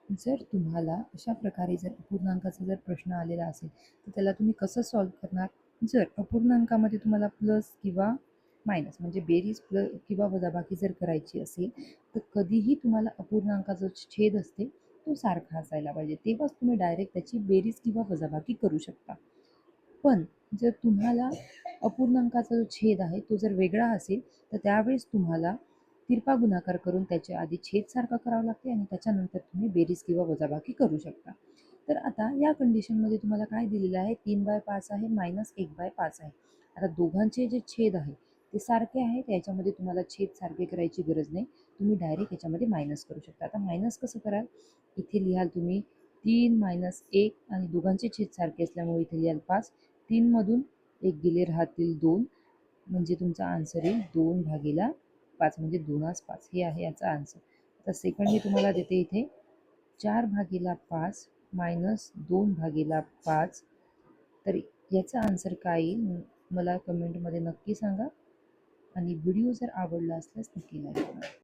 जर तुम्हाला अशा प्रकारे जर अपूर्णांकाचा जर प्रश्न आलेला असेल तर त्याला तुम्ही कसं सॉल्व्ह करणार? जर अपूर्णांकामध्ये तुम्हाला प्लस किंवा मायनस म्हणजे बेरीज किंवा वजाबाकी जर करायची असेल तर कधीही तुम्हाला अपूर्णांकाचा जो छेद असते तो सारखा असायला पाहिजे, तेव्हाच तुम्ही डायरेक्ट त्याची बेरीज किंवा वजाबाकी करू शकता. पण जर तुम्हाला अपूर्णांकाचा जो छेद आहे तो जर वेगळा असेल तर त्यावेळेस तुम्हाला तिरपा गुणाकार करून त्याच्या आधी छेद सारखा करावा लागते आणि त्याच्यानंतर तुम्ही बेरीज किंवा वजाबाकी करू शकता. तर आता या कंडिशनमध्ये तुम्हाला काय दिलेलं आहे? 3/5 आहे मायनस 1/5 आहे. आता दोघांचे जे छेद आहे ते सारखे आहेत, याच्यामध्ये तुम्हाला छेद सारखे करायची गरज नाही. तुम्ही डायरेक्ट याच्यामध्ये मायनस करू शकता. आता मायनस कसं कराल? इथे लिहाल तुम्ही 3 मायनस 1 आणि दोघांचे छेद सारखे असल्यामुळे इथे लिहाल 5. 3 मधून 1 गेले राहतील 2, म्हणजे तुमचा आन्सर येईल 2/5 म्हणजे 2 5 हे आहे याचा आन्सर. आता सेकंड मी तुम्हाला देते इथे 4/5 मायनस 2/5. तर याचा आन्सर काय येईल मला कमेंटमध्ये नक्की सांगा आणि व्हिडिओ जर आवडला असल्यास नक्की लाईक करा.